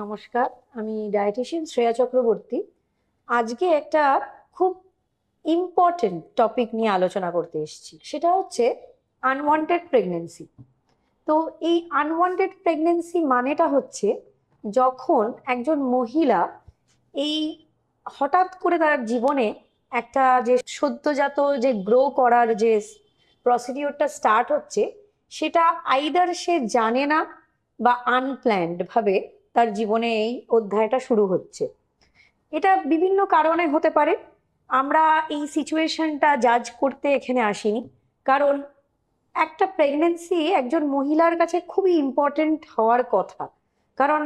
নমস্কার, আমি ডায়েটিশিয়ান শ্রেয়া চক্রবর্তী। আজকে একটা খুব ইম্পর্টেন্ট টপিক নিয়ে আলোচনা করতে এসেছি, সেটা হচ্ছে আনওয়ান্টেড প্রেগনেন্সি। তো এই আনওয়ান্টেড প্রেগনেন্সি মানেটা হচ্ছে যখন একজন মহিলা এই হঠাৎ করে তার জীবনে একটা যে সদ্যজাত যে গ্রো করার যে প্রসিডিওরটা স্টার্ট হচ্ছে, সেটা আইদার সে জানে না বা আনপ্ল্যান্ড ভাবে তার জীবনে এই অধ্যায়টা শুরু হচ্ছে। এটা বিভিন্ন কারণে হতে পারে। আমরা এই সিচুয়েশনটা জাজ করতে এখানে আসিনি, কারণ একটা প্রেগনেন্সি একজন মহিলার কাছে খুবই ইম্পর্টেন্ট হওয়ার কথা। কারণ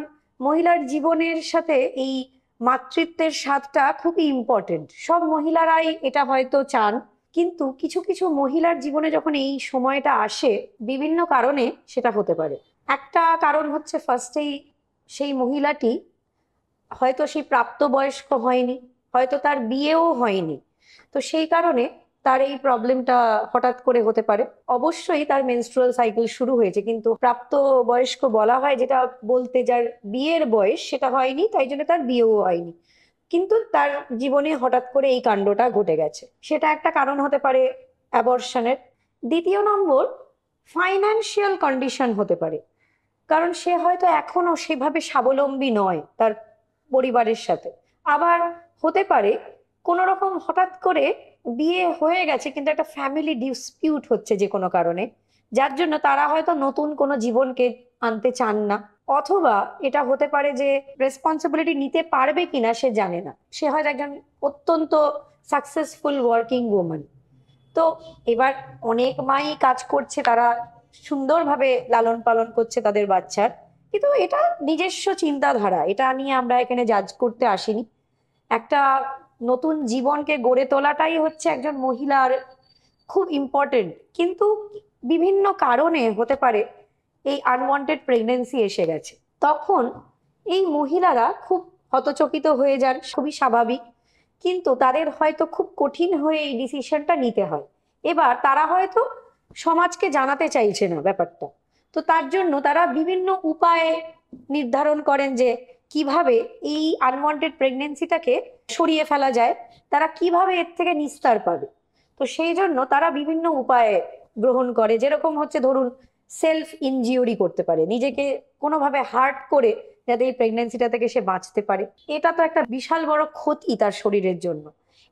মহিলার জীবনের সাথে এই মাতৃত্বের স্বাদটা খুবই ইম্পর্টেন্ট। সব মহিলারাই এটা হয়তো চান, কিন্তু কিছু কিছু মহিলার জীবনে যখন এই সময়টা আসে, বিভিন্ন কারণে সেটা হতে পারে। একটা কারণ হচ্ছে ফার্স্টেই সেই মহিলাটি হয়তো সেই প্রাপ্তবয়স্ক হয়নি, হয়তো তার বিয়েও হয়নি। তো সেই কারণে তার এই প্রবলেমটা হঠাৎ করে হতে পারে। অবশ্যই তার মেনস্ট্রুয়াল সাইকেল শুরু হয়েছে, কিন্তু প্রাপ্তবয়স্ক বলা হয় যেটা বলতে যার বিয়ের বয়স সেটা হয়নি, তাই জন্য তার বিয়েও হয়নি, কিন্তু তার জীবনে হঠাৎ করে এই কাণ্ডটা ঘটে গেছে। সেটা একটা কারণ হতে পারে অ্যাবর্শনের। দ্বিতীয় নম্বর, ফাইন্যান্সিয়াল কন্ডিশন হতে পারে। কারণ সে হয়তো এখনো সেভাবে স্বাবলম্বী নয় তার পরিবারের সাথে। আবার হতে পারে কোনো রকম হঠাৎ করে বিয়ে হয়ে গেছে, কিন্তু একটা ফ্যামিলি ডিসপিউট হচ্ছে যে কোনো কারণে, যার জন্য তারা হয়তো নতুন কোনো জীবনকে আনতে চান না। অথবা এটা হতে পারে যে রেসপন্সিবিলিটি নিতে পারবে কিনা সে জানে না। সে হয়তো একজন অত্যন্ত সাকসেসফুল ওয়ার্কিং ওম্যান। তো এবার অনেক মাই কাজ করছে, তারা সুন্দরভাবে লালন পালন করছে তাদের বাচ্চার, কিন্তু এটা নিজস্ব চিন্তাধারা, এটা নিয়ে আমরা এখানে জাজ করতে আসিনি। একটা নতুন জীবনকে গড়ে তোলাটাই হচ্ছে একজন মহিলার খুব ইম্পর্টেন্ট। কিন্তু বিভিন্ন কারণে হতে পারে এই আনওয়ান্টেড প্রেগনেন্সি এসে গেছে, তখন এই মহিলারা খুব হতচকিত হয়ে যান, খুবই স্বাভাবিক। কিন্তু তাদের হয়তো খুব কঠিন হয়ে এই ডিসিশনটা নিতে হয়। এবার তারা হয়তো সমাজকে জানাতে চাইছে না ব্যাপারটা। তো তার জন্য তারা বিভিন্ন উপায় নির্ধারণ করেন যে কিভাবে এই আনওয়ান্টেড প্রেগনেন্সিটাকে সরিয়ে ফেলা যায়, তারা কিভাবে এর থেকে নিস্তার পাবে। তো সেই জন্য তারা বিভিন্ন উপায় গ্রহণ করে, যেরকম হচ্ছে ধরুন সেলফ ইনজিউরি করতে পারে, নিজেকে কোনোভাবে হার্ট করে যাতে এই প্রেগনেন্সিটা থেকে সে বাঁচতে পারে। এটা তো একটা বিশাল বড় ক্ষতি তার শরীরের জন্য।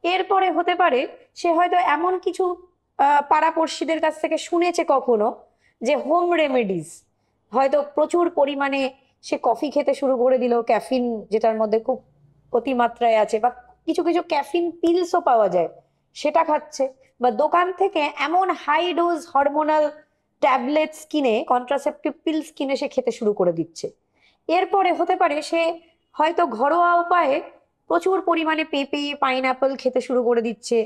এরপরে হতে পারে সে হয়তো এমন কিছু পাড়াপড়শিদের কাছ থেকে শুনেছে কখনো যে হোম রেমেডিস, হয়তো প্রচুর পরিমাণে সে কফি খেতে শুরু করে দিল, ক্যাফিন যেটার মধ্যে খুব অতিমাত্রায় আছে, বা কিছু কিছু ক্যাফিন পিলসও পাওয়া যায়, সেটা খাচ্ছে। বা দোকান থেকে এমন হাই ডোজ হরমোনাল ট্যাবলেটস কিনে, কন্ট্রাসেপটিভ পিলস কিনে সে খেতে শুরু করে দিচ্ছে। এরপরে হতে পারে সে হয়তো ঘরোয়া উপায়ে প্রচুর পরিমাণে পেঁপে পাইনাপল খেতে শুরু করে দিচ্ছে,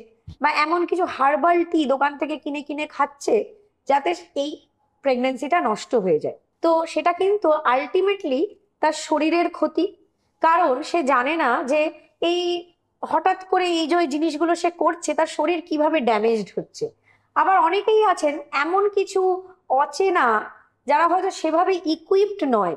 বা এমন কিছু হার্বাল টি দোকান থেকে কিনে কিনে খাচ্ছে যাতে এই প্রেগনেন্সিটা নষ্ট হয়ে যায়। তো সেটা কিন্তু আলটিমেটলি তার শরীরের ক্ষতি। কারণ সে জানে না যে এই হঠাৎ করে এই যে জিনিসগুলো সে করছে তার শরীর কিভাবে ড্যামেজড হচ্ছে। আবার অনেকেই আছেন এমন কিছু অচেনা, যারা হয়তো সেভাবে ইকুইপড নয়,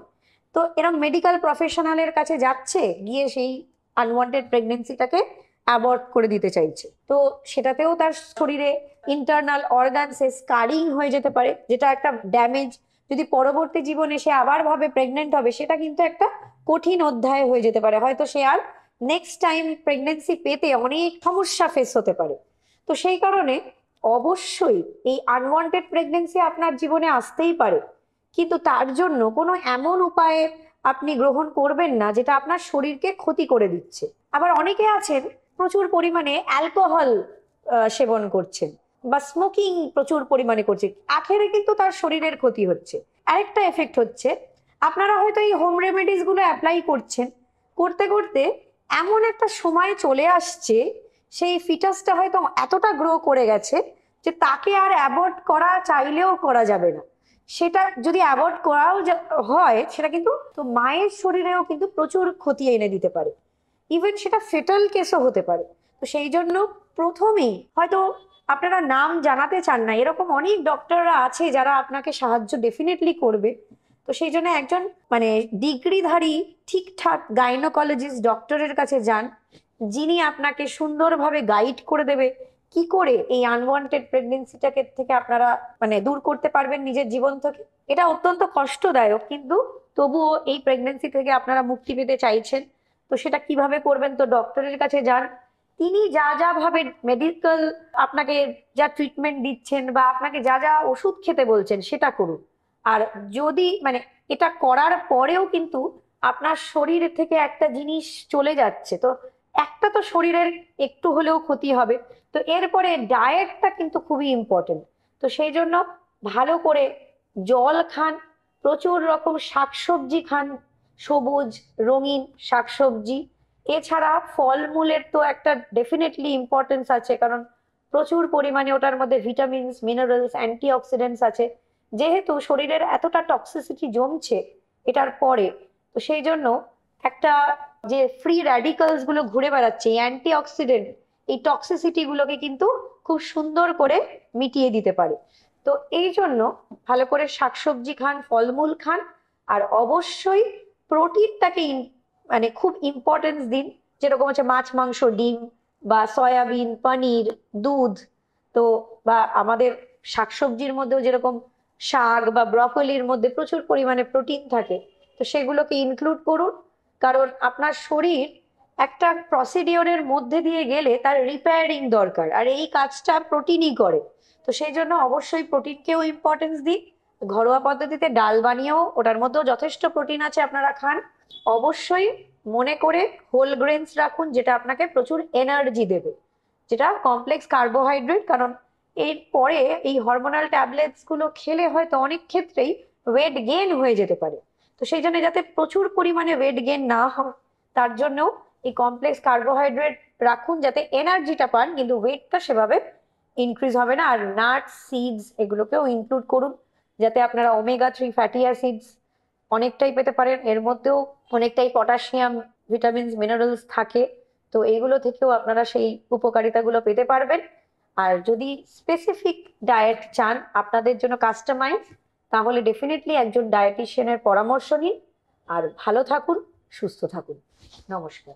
তো এরকম মেডিকেল প্রফেশনালের কাছে যাচ্ছে, গিয়ে সেই আনওয়ান্টেড প্রেগনেন্সিটাকে অ্যাবর্ট করে দিতে চাইছে। তো সেটাতেও তার শরীরে ইন্টারনাল অর্গানসে স্কারিং হয়ে যেতে পারে, যেটা একটা ড্যামেজ। যদি পরবর্তী জীবনে সে আবার ভাবে প্রেগনেন্ট হবে, সেটা কিন্তু একটা কঠিন অধ্যায় হয়ে যেতে পারে, হয়তো সে আর নেক্সট টাইম প্রেগনেন্সি পেতে অনেক সমস্যা ফেস হতে পারে। তো সেই কারণে অবশ্যই এই আনওয়ান্টেড প্রেগনেন্সি আপনার জীবনে আসতেই পারে, কিন্তু তার জন্য কোনো এমন উপায়ে আপনি গ্রহণ করবেন না যেটা আপনার শরীরকে ক্ষতি করে দিচ্ছে। আবার অনেকে আছেন প্রচুর পরিমাণে অ্যালকোহল সেবন করছেন, বা স্মোকিং প্রচুর পরিমাণে করছে, আখেরে কিন্তু তার শরীরের ক্ষতি হচ্ছে। আরেকটা এফেক্ট হচ্ছে, আপনারা হয়তো এই হোম রেমেডিস গুলো অ্যাপ্লাই করছেন, করতে করতে এমন একটা সময় চলে আসছে সেই ফিটাসটা হয়তো এতটা গ্রো করে গেছে যে তাকে আর অ্যাবর্ট করা চাইলেও করা যাবে না। সেটা যদি অ্যাভয়েড করাও হয়, সেটা কিন্তু তো মায়ের শরীরেও কিন্তু প্রচুর ক্ষতি এনে দিতে পারে, ইভেন সেটা ফেটাল কেসও হতে পারে। তো সেই জন্য প্রথমেই হয়তো আপনারা নাম জানাতে চান না, এরকম অনেক ডক্টররা আছে যারা আপনাকে সাহায্য ডেফিনেটলি করবে। তো সেই জন্য একজন মানে ডিগ্রিধারী ঠিকঠাক গাইনোকোলজিস্ট ডক্টরের কাছে যান, যিনি আপনাকে সুন্দরভাবে গাইড করে দেবে কি করে এই আনওয়ান্টেড প্রেগনেন্সিটাকে থেকে আপনারা মানে দূর করতে পারবেন নিজের জীবন থেকে। এটা অত্যন্ত কষ্টদায়ক, কিন্তু তবুও এই প্রেগনেন্সি থেকে আপনারা মুক্তি পেতে চাইছেন। তো সেটা কিভাবে করবেন? তো ডক্টরের কাছে যান, তিনি যা যা ভাবে মেডিকেল আপনাকে যা ট্রিটমেন্ট দিচ্ছেন বা আপনাকে যা যা ওষুধ খেতে বলছেন সেটা করুন। আর যদি মানে এটা করার পরেও কিন্তু আপনার শরীর থেকে একটা জিনিস চলে যাচ্ছে, তো একটা তো শরীরের একটু হলেও ক্ষতি হবে। তো এরপরে ডায়েটটা কিন্তু খুবই ইম্পর্টেন্ট। তো সেই জন্য ভালো করে জল খান, প্রচুর রকম শাকসবজি খান, সবুজ রঙিন শাকসবজি। এছাড়া ফলমূলের তো একটা ডেফিনেটলি ইম্পর্টেন্স আছে, কারণ প্রচুর পরিমাণে ওটার মধ্যে ভিটামিনস, মিনারেলস, অ্যান্টিঅক্সিডেন্টস আছে। যেহেতু শরীরের এতটা টক্সিসিটি জমছে এটার পরে, তো সেই জন্য একটা যে ফ্রি র্যাডিক্যালস গুলো ঘুরে বেড়াচ্ছে, অ্যান্টিঅক্সিডেন্ট এই টক্সিসিটি গুলোকে কিন্তু খুব সুন্দর করে মিটিয়ে দিতে পারে। তো এই জন্য ভালো করে শাকসবজি খান, ফলমূল খান, আর অবশ্যই প্রোটিনটাকে মানে খুব ইম্পর্টেন্স দিন, যেরকম হচ্ছে মাছ, মাংস, ডিম বা সয়াবিন, পনির, দুধ। তো বা আমাদের শাকসবজির মধ্যেও যেরকম শাক বা ব্রকলির মধ্যে প্রচুর পরিমাণে প্রোটিন থাকে, তো সেগুলোকে ইনক্লুড করুন। কারণ আপনার শরীর একটা প্রসিডিওরের মধ্যে দিয়ে গেলে তার রিপেয়ারিং দরকার, আর এই কাজটা প্রোটিনই করে। তো সেই জন্য অবশ্যই প্রোটিনকেও ইম্পর্টেন্স দিন। ঘরোয়া পদ্ধতিতে ডাল বানিয়েও ওটার মধ্যেও যথেষ্ট প্রোটিন আছে, আপনারা খান। অবশ্যই মনে করে হোল গ্রেনস রাখুন, যেটা আপনাকে প্রচুর এনার্জি দেবে, যেটা কমপ্লেক্স কার্বোহাইড্রেট। কারণ এর পরে এই হরমোনাল ট্যাবলেটস গুলো খেলে হয়তো অনেক ক্ষেত্রেই ওয়েট গেইন হয়ে যেতে পারে। তো সেই জন্য যাতে প্রচুর পরিমাণে ওয়েট গেইন না হয়, তার জন্যও এই কমপ্লেক্স কার্বোহাইড্রেট রাখুন, যাতে এনার্জিটা পান কিন্তু ওয়েটটা সেভাবে ইনক্রিজ হবে না। আর নাটস, সিডস এগুলোকেও ইনক্লুড করুন, যাতে আপনারা ওমেগা 3 ফ্যাটি অ্যাসিডস অনেকটাই পেতে পারেন। এর মধ্যেও অনেকটাই পটাশিয়াম, ভিটামিনস, মিনারেলস থাকে। তো এইগুলো থেকেও আপনারা সেই উপকারিতাগুলো পেতে পারবেন। আর যদি স্পেসিফিক ডায়েট চান আপনাদের জন্য কাস্টমাইজ, তাহলে ডেফিনেটলি একজন ডায়েটিশিয়ানের পরামর্শ নিন। আর ভালো থাকুন, সুস্থ থাকুন। নমস্কার।